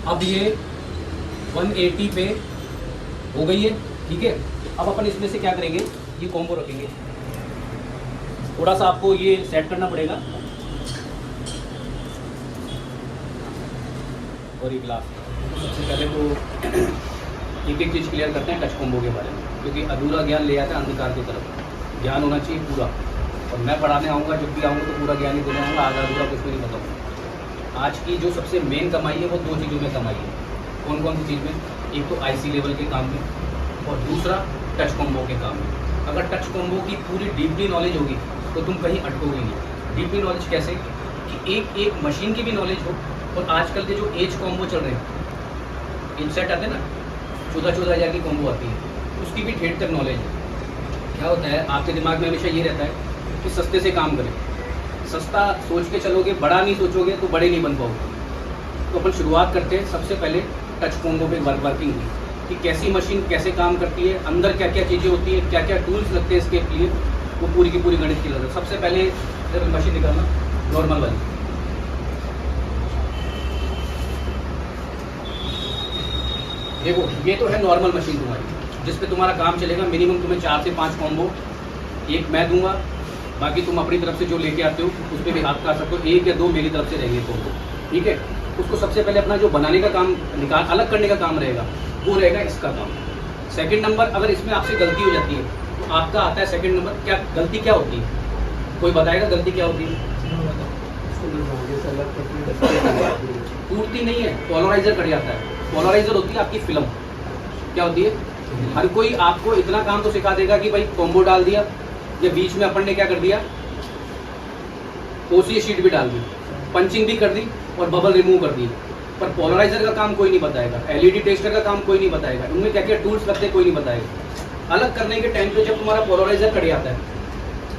अब ये 180 पे हो गई है, ठीक है। अब अपन इसमें से क्या करेंगे, ये कॉम्बो रखेंगे। थोड़ा सा आपको ये सेट करना पड़ेगा। और ये ग्लास, सबसे पहले तो एक एक चीज़ क्लियर करते हैं टच कॉम्बो के बारे में, क्योंकि अधूरा ज्ञान ले आता है अंधकार की तरफ। ज्ञान होना चाहिए पूरा, और मैं पढ़ाने आऊँगा, जब भी आऊँगा तो पूरा ज्ञान ही देने आऊँगा, आधा अधूरा कुछ भी नहीं बताऊँगा। आज की जो सबसे मेन कमाई है वो दो चीज़ों में कमाई है। कौन कौन सी चीज़ में? एक तो आईसी लेवल के काम में, और दूसरा टच कॉम्बो के काम में। अगर टच कॉम्बो की पूरी डीपली नॉलेज होगी तो तुम कहीं अटकोगे नहीं। डीपली नॉलेज कैसे? कि एक एक मशीन की भी नॉलेज हो, और आजकल के जो एज कॉम्बो चल रहे हैं, इनसेट आते हैं ना, 14-14 हज़ार की कॉम्बो आती है, उसकी भी ठेठ तक नॉलेज है। क्या होता है, आपके दिमाग में हमेशा ये रहता है कि सस्ते से काम करें। सस्ता सोच के चलोगे, बड़ा नहीं सोचोगे तो बड़े नहीं बन पाओगे। तो अपन शुरुआत करते हैं सबसे पहले टच कॉम्बो पे वर्किंग की, कि कैसी मशीन कैसे काम करती है, अंदर क्या क्या चीज़ें होती है, क्या क्या टूल्स लगते हैं इसके लिए, वो पूरी की पूरी गणित की नजर। सबसे पहले जब मशीन निकालना नॉर्मल वाली, देखो ये तो है नॉर्मल मशीन तुम्हारी, जिस पे तुम्हारा काम चलेगा। मिनिमम तुम्हें 4 से 5 कॉम्बो एक मैं दूंगा, बाकी तुम अपनी तरफ से जो लेके आते हो उस पर भी हाथ कर सकते हो। 1 या 2 मेरी तरफ से रहेंगे कॉम्बो, ठीक है। उसको सबसे पहले अपना जो बनाने का काम, निकाल अलग करने का काम रहेगा, वो रहेगा इसका काम। सेकंड नंबर, अगर इसमें आपसे गलती हो जाती है तो आपका आता है सेकंड नंबर, क्या गलती क्या होती है? कोई बताएगा गलती क्या होती है? टूटती नहीं है, पोलराइजर कट जाता है। पोलराइजर होती है आपकी फिल्म। क्या होती है? हर कोई आपको इतना काम तो सिखा देगा कि भाई कॉम्बो डाल दिया, या बीच में अपन ने क्या कर दिया, ओसीए शीट भी डाल दी, पंचिंग भी कर दी और बबल रिमूव कर दी, पर पोलराइजर का काम कोई नहीं बताएगा, एलईडी टेस्टर का काम कोई नहीं बताएगा, इनमें क्या क्या टूल्स लगते हैं कोई नहीं बताएगा। अलग करने के टाइम पे जब तुम्हारा पोलराइजर कट जाता है,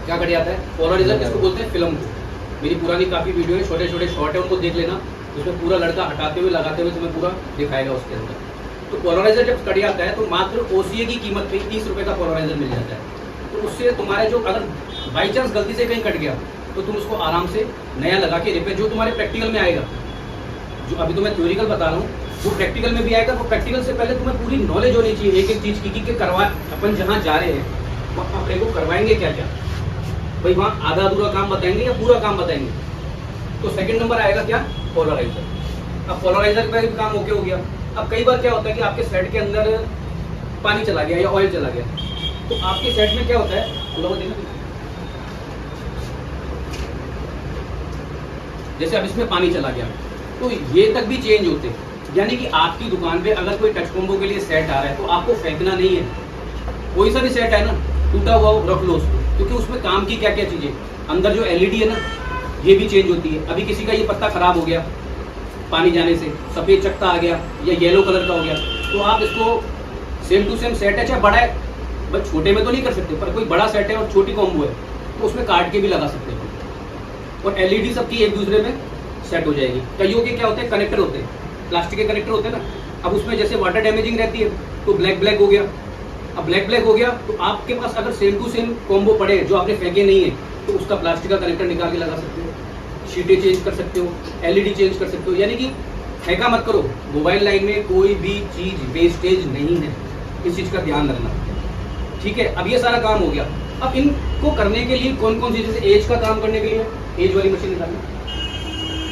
क्या कट जाता है? पोलराइजर किसको बोलते हैं? फिल्म को। मेरी पुरानी काफ़ी वीडियो है, छोटे छोटे शॉर्ट है, उनको देख लेना, उसमें पूरा लड़का हटाते हुए लगाते हुए तुम्हें पूरा दिखाएगा उसके अंदर। तो पोलराइजर जब कट जाता है तो मात्र ओसीए की कीमत पे 30 रुपये का पोलराइजर मिल जाता है। तो उससे तुम्हारे जो, अगर बाई चांस गलती से कहीं कट गया तो तुम उसको आराम से नया लगा के रिपेयर, जो तुम्हारे प्रैक्टिकल में आएगा, जो अभी तो मैं थ्योरिकल बता रहा हूँ, वो प्रैक्टिकल में भी आएगा। वो प्रैक्टिकल से पहले तुम्हें पूरी नॉलेज होनी चाहिए एक एक चीज़ की, कि करवा अपन जहाँ जा रहे हैं वहाँ अपने को करवाएंगे क्या क्या, भाई वहाँ आधा अधूरा काम बताएंगे या पूरा काम बताएंगे। तो सेकंड नंबर आएगा क्या? पोलराइजर। अब पोलराइजर का भी काम ओके हो गया। अब कई बार क्या होता है कि आपके सेट के अंदर पानी चला गया या ऑयल चला गया, तो आपके सेट में क्या होता है, लोगों देखना, जैसे अब इसमें पानी चला गया तो ये तक भी चेंज होते हैं। यानी कि आपकी दुकान पे अगर कोई टच कॉम्बो के लिए सेट आ रहा है तो आपको फेंकना नहीं है। कोई सा भी सेट है ना, टूटा हुआ रख लो उसको, क्योंकि उसमें काम की क्या क्या चीजें, अंदर जो एलईडी है ना, ये भी चेंज होती है। अभी किसी का ये पत्ता खराब हो गया पानी जाने से, सफेद चकत्ता आ गया या येलो कलर का हो गया, तो आप इसको सेम टू सेम सेट है, चाहे बड़ा है, बस छोटे में तो नहीं कर सकते, पर कोई बड़ा सेट है और छोटी कॉम्बो है तो उसमें काट के भी लगा सकते हो, और एलईडी सबकी एक दूसरे में सेट हो जाएगी। कईयों के क्या होते हैं, कनेक्टर होते हैं, प्लास्टिक के कनेक्टर होते हैं ना, अब उसमें जैसे वाटर डैमेजिंग रहती है तो ब्लैक ब्लैक हो गया। अब ब्लैक ब्लैक हो गया तो आपके पास अगर सेम टू सेम कॉम्बो पड़े जो आपने फेंके नहीं है, तो उसका प्लास्टिक का कनेक्टर निकाल के लगा सकते हो, शीटें चेंज कर सकते हो, एलईडी चेंज कर सकते हो। यानी कि फेंका मत करो। मोबाइल लाइन में कोई भी चीज़ वेस्टेज नहीं है, इस चीज़ का ध्यान रखना, ठीक है। अब ये सारा काम हो गया। अब इनको करने के लिए कौन कौन सी, जैसे एज का काम करने के लिए एज वाली मशीन निकालनी,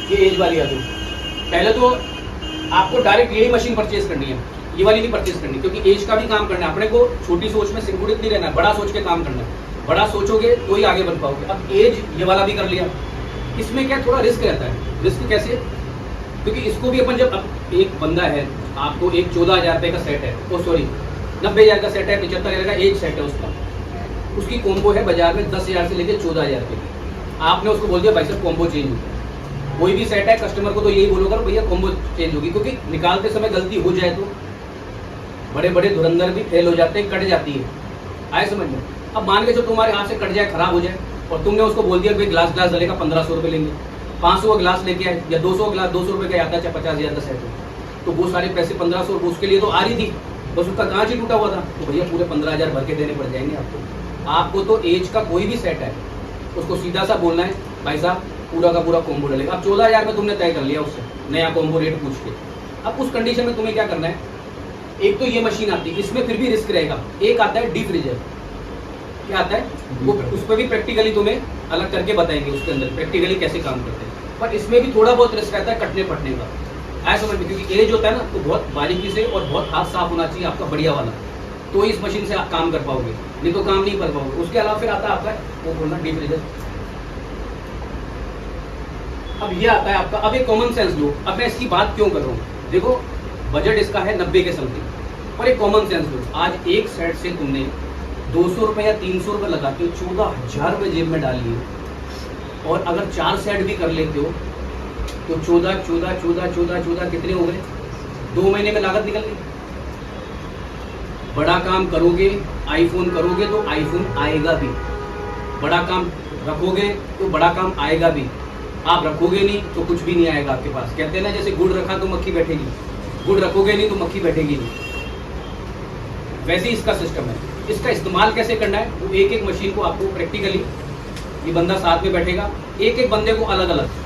ये एज वाली आ गई। पहले तो आपको डायरेक्ट यही मशीन परचेज करनी है, ये वाली नहीं परचेज करनी, क्योंकि एज का भी काम करना है अपने को। छोटी सोच में सिंकुड़ित नहीं रहना है, बड़ा सोच के काम करना है। बड़ा सोचोगे तो ही आगे बढ़ पाओगे। अब एज ये वाला भी कर लिया, इसमें क्या थोड़ा रिस्क रहता है। रिस्क कैसे? क्योंकि इसको भी अपन, जब अब एक बंदा है, आपको एक 14,000 रुपये का सेट है, ओ सॉरी 90,000 का सेट है, 75,000 का एज सेट है उसका, उसकी कॉम्बो है बाजार में 10,000 से लेकर 14,000 रुपये की। आपने उसको बोल दिया भाई साहब कॉम्बो चेंज होगी। कोई भी सेट है, कस्टमर को तो यही बोलोगे भैया कॉम्बो चेंज होगी, क्योंकि निकालते समय गलती हो जाए तो बड़े बड़े धुरंधर भी फेल हो जाते हैं, कट जाती है। आए समझ में? अब मान के जो तुम्हारे हाथ से कट जाए, खराब हो जाए, और तुमने उसको बोल दिया भाई ग्लास डलेगा 1500 रुपये लेंगे, 500 का ग्लास लेके आए, या 200 ग्लास 200 रुपये का आता है, चाहे 50,000 का सेट हो, तो वो सारे पैसे 1500 उसके लिए तो आ रही थी, बस उसका कांच ही टूटा हुआ था, तो भैया पूरे 15,000 भर के देने पड़ जाएंगे आपको। आपको तो एज का कोई भी सेट है, उसको सीधा सा बोलना है भाई साहब पूरा का पूरा कॉम्बो डलेगा। अब 14,000 में तुमने तय कर लिया उससे, नया कॉम्बो रेट पूछ के, अब उस कंडीशन में तुम्हें क्या करना है, एक तो ये मशीन आती है, इसमें फिर भी रिस्क रहेगा। एक आता है डीप फ्रीजर, क्या आता है वो, उस पर भी प्रैक्टिकली तुम्हें अलग करके बताएंगे उसके अंदर प्रैक्टिकली कैसे काम करते हैं, पर इसमें भी थोड़ा बहुत रिस्क रहता है कटने फटने का, आया समझ में, क्योंकि एज होता है ना, तो बहुत बारीकी से और बहुत हाथ साफ होना चाहिए आपका बढ़िया वाला, तो इस मशीन से आप काम कर पाओगे, नहीं तो काम नहीं कर पाओगे। उसके अलावा फिर आता है आपका वो बोलना डीप फ्रीजर। अब ये आता है आपका, अब एक कॉमन सेंस लो, अब मैं इसकी बात क्यों कर रहा हूँ, देखो बजट इसका है 90 के समथिंग, पर एक कॉमन सेंस लो, आज एक सेट से तुमने 200 रुपये या 300 रुपये लगा के 14,000 रुपये जेब में डालिए, और अगर 4 सेट भी कर लेते हो तो 14 कितने हो गए, 2 महीने में लागत निकल गई। बड़ा काम करोगे, आईफोन करोगे तो आईफोन आएगा भी, बड़ा काम रखोगे तो बड़ा काम आएगा भी, आप रखोगे नहीं तो कुछ भी नहीं आएगा आपके पास। कहते हैं ना जैसे गुड़ रखा तो मक्खी बैठेगी, गुड़ रखोगे नहीं तो मक्खी बैठेगी नहीं, वैसे ही इसका सिस्टम है। इसका इस्तेमाल कैसे करना है, वो एक एक मशीन को आपको प्रैक्टिकली, ये बंदा साथ में बैठेगा, एक एक बंदे को अलग अलग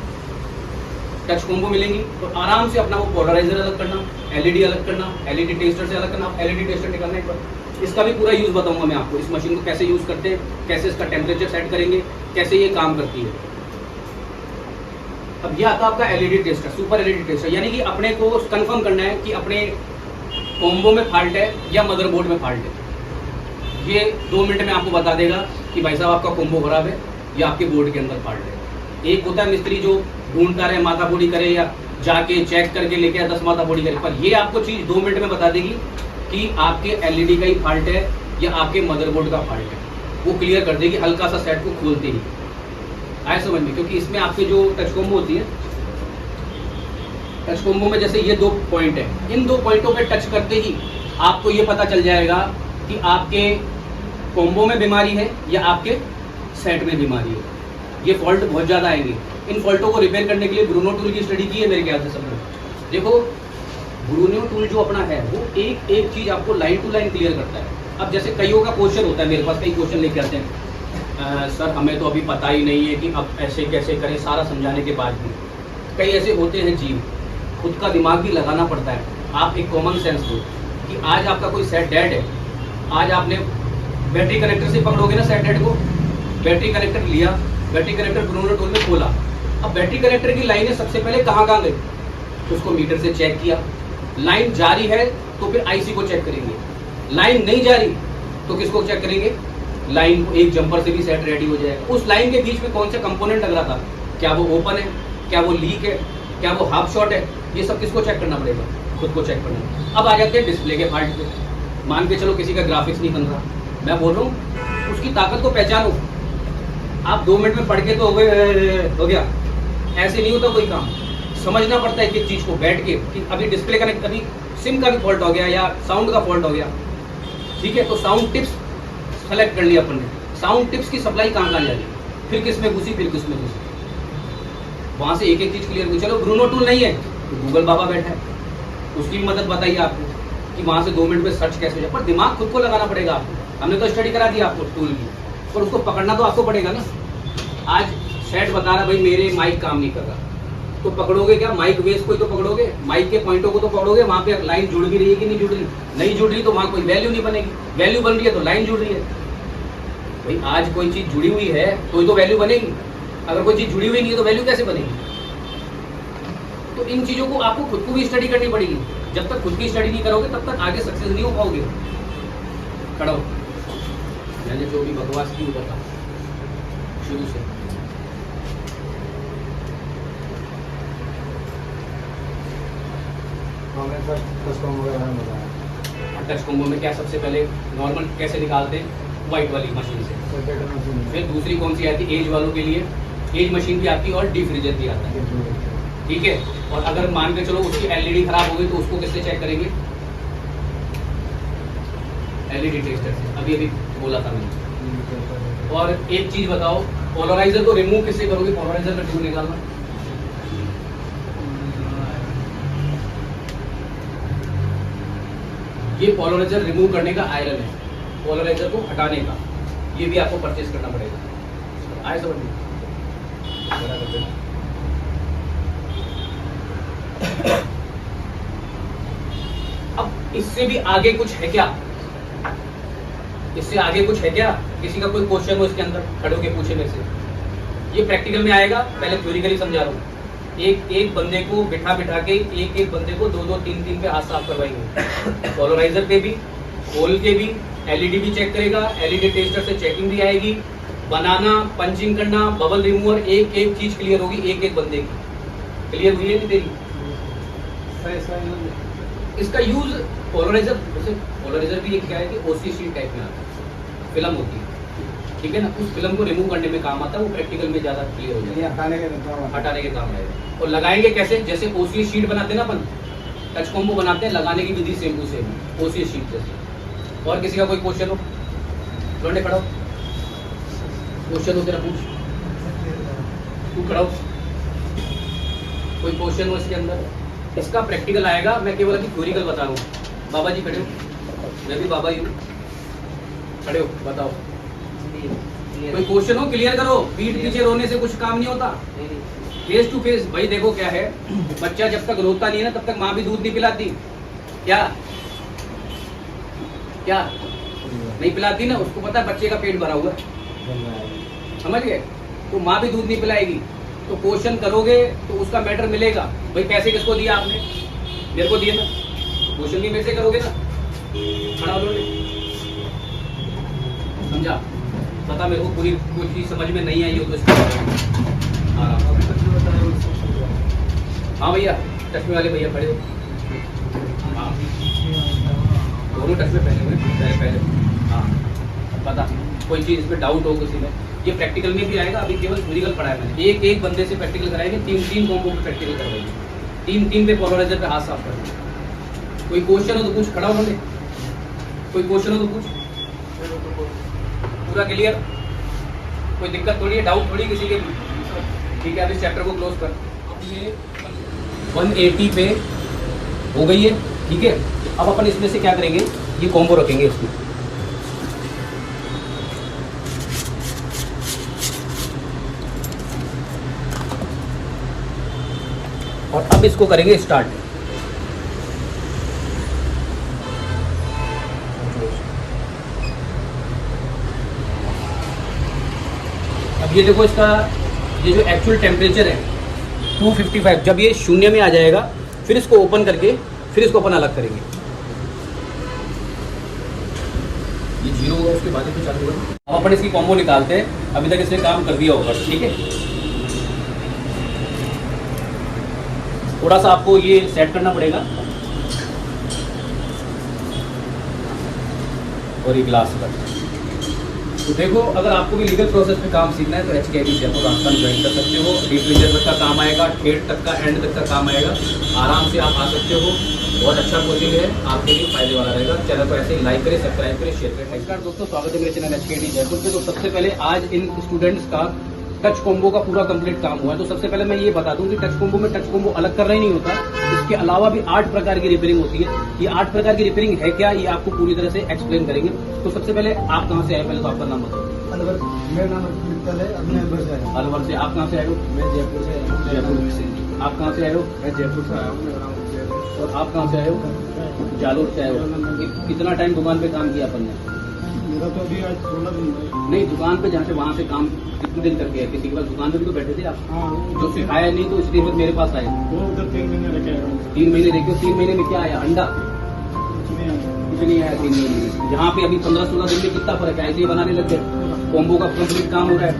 टच कॉम्बो मिलेंगी, तो आराम से अपना वो पोलराइजर अलग करना, एलईडी अलग करना, एलईडी टेस्टर से अलग करना, एलईडी टेस्टर निकालना एक बार। इसका भी पूरा यूज़ बताऊंगा मैं आपको, इस मशीन को कैसे यूज़ करते हैं, कैसे इसका टेम्परेचर सेट करेंगे, कैसे ये काम करती है। अब ये आता है आपका LED tester, super LED tester, यानी कि अपने को कंफर्म करना है कि अपने कॉम्बो में फॉल्ट है या मदरबोर्ड में फॉल्ट है। ये 2 मिनट में आपको बता देगा कि भाई साहब आपका कॉम्बो खराब है या आपके बोर्ड के अंदर फॉल्ट है। एक होता है मिस्त्री जो ढूंढता रहे, माथा बोड़ी करे या जाके चेक करके लेके आए 10 माथा बोड़ी करे, पर ये आपको चीज़ 2 मिनट में बता देगी कि आपके एलईडी का ही फॉल्ट है या आपके मदरबोर्ड का फॉल्ट है, वो क्लियर कर देगी हल्का सा सेट को खोलते ही। आए समझ में, क्योंकि इसमें आपके जो टच कॉम्बो होती है, टच कॉम्बो में जैसे ये 2 पॉइंट है, इन 2 पॉइंटों पे टच करते ही आपको ये पता चल जाएगा कि आपके कॉम्बो में बीमारी है या आपके सेट में बीमारी है। ये फॉल्ट बहुत ज़्यादा आएंगे, इन फॉल्टों को रिपेयर करने के लिए ब्रूनो टूल की स्टडी की है मेरे ख्याल से सबने। देखो ब्रूनो टूल जो अपना है वो एक एक चीज़ आपको लाइन टू लाइन क्लियर करता है। अब जैसे कईयों का क्वेश्चन होता है, मेरे पास कई क्वेश्चन लेके आते हैं, सर हमें तो अभी पता ही नहीं है कि अब ऐसे कैसे करें, सारा समझाने के बाद भी। कई ऐसे होते हैं जीव, खुद का दिमाग भी लगाना पड़ता है। आप एक कॉमन सेंस दो कि आज आपका कोई सेट डेड है, आज आपने बैटरी कनेक्टर से पकड़ोगे ना सेट डेड को, बैटरी कनेक्टर लिया, बैटरी कनेक्टर ब्रूनो टूल में खोला, अब बैटरी कनेक्टर की लाइनें सबसे पहले कहाँ गई, तो उसको मीटर से चेक किया, लाइन जारी है तो फिर आईसी को चेक करेंगे, लाइन नहीं जारी तो किसको चेक करेंगे, लाइन को। एक जंपर से भी सेट रेडी हो जाएगा। उस लाइन के बीच में कौन सा कंपोनेंट लग रहा था, क्या वो ओपन है, क्या वो लीक है, क्या वो हाफ शॉट है, ये सब किसको चेक करना पड़ेगा, खुद को चेक करना। अब आ जाते हैं डिस्प्ले के फाल्ट पे। मान के चलो किसी का ग्राफिक्स नहीं बन रहा, मैं बोल रहा हूँ उसकी ताकत को पहचानो। आप 2 मिनट में पढ़ के तो हो गया, ऐसे नहीं होता कोई काम, समझना पड़ता है एक चीज़ को बैठ के कि अभी डिस्प्ले कनेक्ट, अभी सिम का भी फॉल्ट हो गया या साउंड का फॉल्ट हो गया, ठीक है, तो साउंड टिप्स सेलेक्ट कर लिया अपन ने, साउंड टिप्स की सप्लाई कहाँ जा रही, फिर किस में घुसी, फिर किस में घुसी, वहाँ से एक एक चीज़ क्लियर हुई। चलो ब्रूनो टूल नहीं है तो गूगल बाबा बैठा है, उसकी भी मदद बताइए आपको कि वहाँ से 2 मिनट में सर्च कैसे हो जाए, पर दिमाग खुद को लगाना पड़ेगा आपको। हमने तो स्टडी करा दी आपको टूल की, पर उसको पकड़ना तो आपको पड़ेगा ना। आज सेट बता रहा भाई मेरे माइक काम नहीं कर रहा, तो पकड़ोगे क्या, माइक बेस को ही तो पकड़ोगे, माइक के पॉइंटों को तो पकड़ोगे, वहाँ पे लाइन जुड़ भी रही है कि नहीं जुड़ रही, नहीं जुड़ रही तो वहाँ कोई वैल्यू नहीं बनेगी, वैल्यू बन रही है तो लाइन जुड़ रही है। भाई आज कोई चीज़ जुड़ी हुई है तो ही तो वैल्यू बनेगी, अगर कोई चीज़ जुड़ी हुई नहीं है तो वैल्यू कैसे बनेगी। तो इन चीज़ों को आपको खुद को भी स्टडी करनी पड़ेगी, जब तक खुद की स्टडी नहीं करोगे तब तक आगे सक्सेस नहीं हो पाओगे। खड़ा हो, मैंने जो भी बकवास की बता शुरू से, टच कॉम्बो में क्या सबसे पहले नॉर्मल कैसे निकालते हैं, वाइट वाली मशीन से, फिर दूसरी कौन सी आती है एज वालों के लिए, एज मशीन भी आती है और डीप फ्रीजर भी आता है, ठीक है। और अगर मान के चलो उसकी एलईडी खराब हो गई तो उसको किससे चेक करेंगे, एलईडी टेस्टर से, अभी अभी बोला था मैंने। और एक चीज बताओ, पोलराइजर को रिमूव किससे करोगे, पोलराइजर का ट्यूब निकालना, ये पोलराइजर रिमूव करने का आयरन है, पोलराइजर को हटाने का, ये भी आपको परचेज करना पड़ेगा। आए समझ में, अब इससे भी आगे कुछ है क्या? इससे आगे कुछ है क्या? किसी का कोई क्वेश्चन हो इसके अंदर खड़े होके पूछे मेरे से। ये प्रैक्टिकल में आएगा, पहले थ्योरिकली समझा रहा हूँ। एक एक बंदे को बिठा बिठा के एक एक बंदे को 2-2 3-3 पे हाथ साफ करवाएंगे, पोलराइजर पे भी, खोल के भी, एलईडी भी चेक करेगा, एलईडी टेस्टर से चेकिंग भी आएगी, बनाना, पंचिंग करना, बबल रिमूवर, एक एक चीज क्लियर होगी एक एक बंदे की। क्लियर हुई है नहीं तेरी? इसका यूज पोलराइजर, जैसे पोलराइजर भी एक क्या है कि ओसीसी टाइप में आता है, फिल्म होती है, ठीक है ना, उस फिल्म को रिमूव करने में काम आता है, वो प्रैक्टिकल में ज्यादा क्लियर हो जाएगा, हटाने के काम आएगा। और लगाएंगे कैसे? जैसे ओसी शीट बनाते हैं ना अपन, टच कॉम्बो बनाते हैं, लगाने की विधि same to same OC sheet जैसे। और किसी का कोई क्वेश्चन हो? लौंडे खड़ा हो, क्वेश्चन हो तेरा पूछ, तू खड़ा हो, कोई क्वेश्चन हो इसके अंदर? इसका प्रैक्टिकल आएगा, मैं केवल अभी थ्योरिकल बता रहा हूँ। बाबा जी खड़े हो, मैं भी बाबा ही हूँ, खड़े हो, बताओ कोई क्वेश्चन हो, क्लियर करो। पीठ पीछे रोने से कुछ काम नहीं होता, फेस टू फेस। भाई देखो क्या है, बच्चा जब तक रोता नहीं है ना तब तक माँ भी दूध नहीं पिलाती। क्या क्या नहीं पिलाती ना, उसको पता है बच्चे का पेट भरा हुआ है, समझ गए? तो माँ भी दूध नहीं पिलाएगी। तो क्वेश्चन करोगे तो उसका मैटर मिलेगा। भाई पैसे किसको दिया आपने? मेरे को दिए ना, क्वेश्चन भी मेरे से करोगे ना। खड़ा हो, समझा? पता मेरे को पूरी कोई चीज समझ में नहीं आई हो तो इसका हाँ भैया, चश्मे वाले भैया खड़े हो, हाँ दोनों चश्मे पहने हुए पहले। हाँ पता कोई चीज इसमें डाउट हो किसी में, ये प्रैक्टिकल में भी आएगा। अभी केवल थ्योरिकल पढ़ा है मैंने, एक एक बंदे से प्रैक्टिकल कराएंगे, 3-3 कॉम्बो पे प्रैक्टिकल करवाएंगे, 3-3 पे पोलराइजर पे हाथ साफ करेंगे। कोई क्वेश्चन हो तो पूछ, खड़ा होने, कोई क्वेश्चन हो तो पूछ। पूरा क्लियर? कोई दिक्कत थोड़ी है, डाउट थोड़ी किसी के भी? ठीक है, अभी चैप्टर को क्लोज कर। ये 180 पे हो गई है, ठीक है। अब अपन इसमें से क्या करेंगे, ये कॉम्बो रखेंगे इसमें, और अब इसको करेंगे स्टार्ट। अब ये देखो, इसका ये जो एक्चुअल टेम्परेचर है 255, जब ये शून्य में आ जाएगा फिर इसको ओपन करके फिर इसको अपन अलग करेंगे। ये 0 होगा, उसके बाद ही चालू होगा। अब अपन इसकी कॉम्बो निकालते हैं, अभी तक इसने काम कर दिया होगा, ठीक है। थोड़ा सा आपको ये सेट करना पड़ेगा, और ये ग्लास का। तो देखो, अगर आपको भी लीगल प्रोसेस पे काम सीखना है तो HKIT जयपुर राजस्थान ज्वाइन कर सकते हो। रिफ्रिजरेटर तक का काम आएगा, ठेठ तक का, एंड तक का काम आएगा, आराम से आप आ सकते हो। बहुत अच्छा कोचिंग है, आपके लिए फायदे वाला रहेगा। चैनल को ऐसे ही लाइक करें, सब्सक्राइब करें, शेयर करें। नमस्कार दोस्तों, स्वागत है मेरे चैनल HKIT जयपुर पे। तो सबसे पहले आज इन स्टूडेंट्स का टच कॉम्बो का पूरा कंप्लीट काम हुआ है। तो सबसे पहले मैं ये बता दूं कि टच कॉम्बो में टच कॉम्बो अलग करना ही नहीं होता, इसके अलावा भी 8 प्रकार की रिपेयरिंग होती है। ये 8 प्रकार की रिपेयरिंग है क्या, ये आपको पूरी तरह से एक्सप्लेन करेंगे। तो सबसे पहले आप कहाँ से आए, पहले तो आपका नाम बताओ। अलवर, मेरा नाम मित्तल है, अपने अलवर से आया। अलवर से। आप कहाँ से आए हो? मैं जयपुर से आया हूँ। जयपुर से। आप कहाँ से आए हो? मैं जयपुर से आया हूँ, मेरा नाम जयपुर। और आप कहाँ से आए हो? जालोर से आए हो। कितना टाइम दुकान पे काम किया अपन ने? मेरा तो अभी आज 16 दिन हुए। नहीं, दुकान पे जहाँ से वहाँ से काम कितने दिन करके आए? किसी के पास दुकान पे भी तो बैठे थे आप? हाँ, जो सिखाया नहीं तो इसलिए मेरे पास आए। वो उधर 3 महीने रखे आया हूँ। 3 महीने देखियो, 3 महीने में क्या आया? अंडा कुछ नहीं आया। कुछ नहीं आया 3 महीने में। यहाँ पे अभी 15-16 दिन में कितना फर्क है? ऐसे ही बनाने लग गए। कॉम्बो का कंप्लीट काम हो रहा है,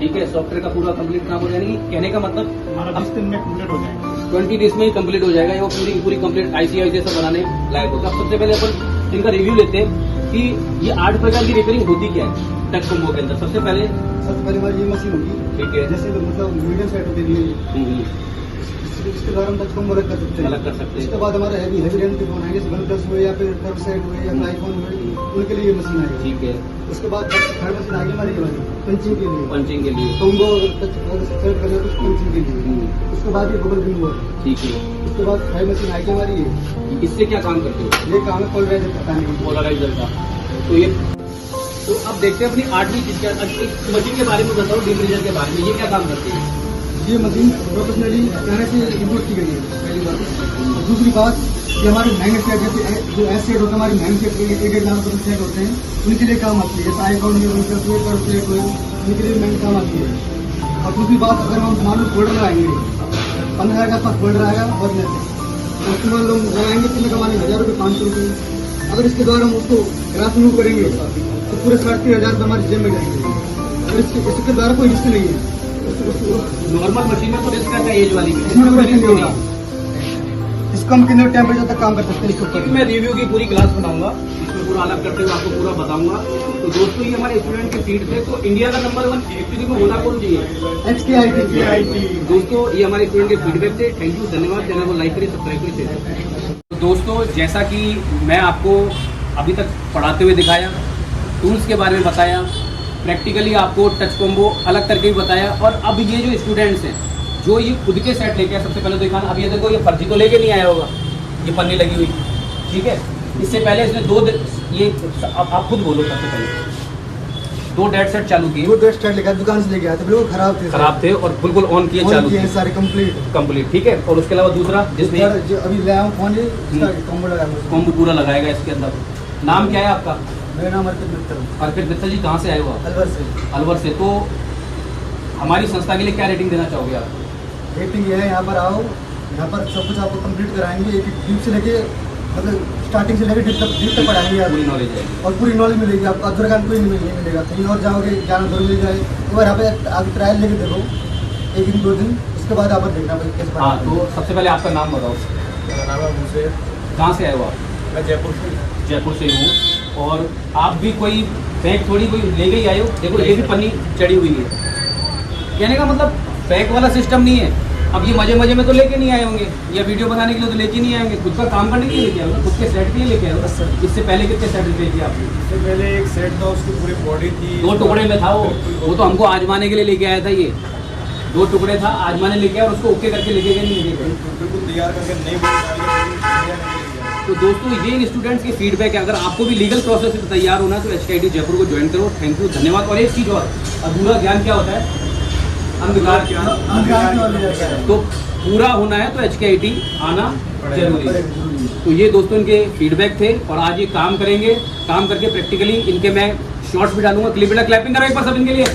ठीक है। सॉफ्टवेयर का पूरा कंप्लीट काम हो रहा है। यानी कहने का मतलब हमारा 20 दिन में कंप्लीट हो जाएगा। 20 डेज में ही कंप्लीट हो जाएगा। वो पूरी कंप्लीट ICI सब बनाने लायक होगा। अब सबसे पहले अपन इनका रिव्यू लेते हैं कि ये 8 प्रकार की रिपेयरिंग होती क्या है टच कॉम्बो के अंदर। सबसे पहले बार ये मशीन होगी, ठीक है, जैसे मतलब मीडियम सेट के लिए इसके द्वारा हम टच कॉम्बो अलग कर सकते हैं। अलग कर सकते हैं। इसके बाद हमारे हैवी रेंज के फोन आएंगे, 1+ हुए या फिर कर्व सेट हुए या आईफोन हुए, उनके लिए ये मशीन आएगी, ठीक है। उसके बाद थर्ड मशीन आएगी हमारी पंचिंग के लिए। पंचिंग के लिए कॉम्बो सेट करना कुछ पंचिंग के लिए। उसके बाद ये बबल रिंग हुआ, ठीक है। उसके बाद फ्राई मशीन आएगी हमारी। ये इससे क्या काम करते हो? ये काम है पोलराइजर बताने के। पोलराइजर का। तो ये, तो अब देखते हैं अपनी 8वीं चीज क्या। मशीन के बारे में बताओ, डिफ्रीजर के बारे में, ये क्या काम करती है? ये मशीन प्रोफेशनली कहने से इम्पोर्ट की गई है, पहली बात। और दूसरी बात, ये हमारे महंगे सेट जैसे जो एस सेट होते हैं, हमारे महंगे सेट 1,00,000 सेट होते हैं, उनके लिए काम आती है। जैसे आईफोन में उनका प्लेट हो, उनके लिए महंगी काम आती है। और दूसरी बात, अगर हम मान लो फोल्डर लगाएंगे 15,000 का पास फोल्डर आएगा बदले से, उसके बाद लोग लगाएंगे कितने कमाने, 1,000 रुपये, 500 रुपये। अगर इसके द्वारा हम उसको ग्रास रिमूव करेंगे तो पूरे 3,500 रुपये हमारी जेब में जाएंगे। और इसके द्वारा कोई रिस्क नहीं है। नॉर्मल मशीन में तो रिस्क रहता है, एज वाली में इसमें कोई रिस्क नहीं होगा। इसको हम कितने टेम्परेचर तक काम कर सकते हैं इसके ऊपर। मैं रिव्यू की पूरी क्लास बनाऊंगा, इसमें पूरा अलग करते हुए आपको पूरा बताऊंगा। तो दोस्तों, ये हमारे स्टूडेंट के फीड थे। तो इंडिया का नंबर 1 एक्चुअली में होना कौन चाहिए? HKIT। दोस्तों, ये हमारे स्टूडेंट के फीडबैक थे। थैंक यू, धन्यवाद। चैनल को लाइक करिए, सब्सक्राइब करिए, शेयर करिए। तो दोस्तों, जैसा कि मैं आपको अभी तक पढ़ाते हुए दिखाया, टूल्स के बारे में बताया, प्रैक्टिकली आपको टच कॉम्बो अलग करके भी बताया। और अब ये जो स्टूडेंट्स हैं जो ये खुद के सेट लेके आए, सबसे पहले तो दिखाना। अब ये देखो, ये फर्जी तो लेके नहीं आया होगा, ये पन्नी लगी हुई, ठीक है। इससे पहले इसने ये आप खुद बोलो, सबसे पहले 2 डेड सेट चालू किए। वो डेड सेट लेकर दुकान से लेके आए थे, बिल्कुल खराब थे और बिल्कुल ऑन किए, चालू किए सारे कंप्लीट, ठीक है। और उसके अलावा दूसरा जिसमें जो अभी ले आया फोन, कॉम्बो लगाया। कॉम्बो पूरा लगाएगा इसके अंदर। नाम क्या है आपका? मेरा नाम अर्पित मित्तल। अर्पित मित्तल जी, कहाँ से आए हो आप? अलवर से। तो हमारी संस्था के लिए क्या रेटिंग देना चाहोगे आप? रेटिंग ये है, यहाँ पर आओ, यहाँ पर सब कुछ आपको कंप्लीट कराएंगे, एक डीप से लेके मतलब स्टार्टिंग से लेके डीप तक पढ़ाएंगे आप। पूरी नॉलेज है और पूरी नॉलेज मिलेगी आपको। अदर काम कोई नहीं मिलेगा। कहीं और जाओगे, ज्ञान उधर मिल जाए। तो यहाँ पे आप ट्रायल लेके देखो, 1 दिन 2 दिन, उसके बाद आप देखना भाई कैसे। हाँ, तो सबसे पहले आपका नाम बताओ। मेरा नाम है मुझे। कहाँ से आए हो आप? मैं जयपुर से हूँ। और आप भी कोई फेक थोड़ी कोई ले गई आए हो। देखो, ये भी पन्नी चढ़ी हुई है। कहने का मतलब फेक वाला सिस्टम नहीं है। अब ये मजे मजे में तो लेके नहीं आए होंगे, या वीडियो बनाने के लिए तो लेके नहीं आएंगे, खुद का काम करने के लिए लेके आए हो, खुद के सेट के लिए लेके आए हो। इससे पहले कितने सेट लेके आपने? इससे पहले एक सेट था, उसकी पूरी बॉडी थी, 2 टुकड़े में था वो तो हमको आजमाने के लिए लेके आया था। ये 2 टुकड़े था, आजमाने लेके आया और उसको ओके करके लेके गए, नहीं लेके गए। बिल्कुल तैयार करके नहीं बना। तो दोस्तों, ये इन स्टूडेंट्स के फीडबैक है। अगर आपको भी लीगल प्रोसेस से तैयार होना है तो HKIT जयपुर को ज्वाइन करो। थैंक यू, धन्यवाद। और एक चीज़ और, अधूरा ज्ञान क्या होता है? अंधकार ज्ञान। तो पूरा होना है तो HKIT आना जरूरी है। तो ये दोस्तों इनके फीडबैक थे। और आज ये काम करेंगे, काम करके प्रैक्टिकली इनके मैं शॉर्ट्स भी डालूंगा, क्लिप क्लैपिंग करो एक बार सब इनके लिए।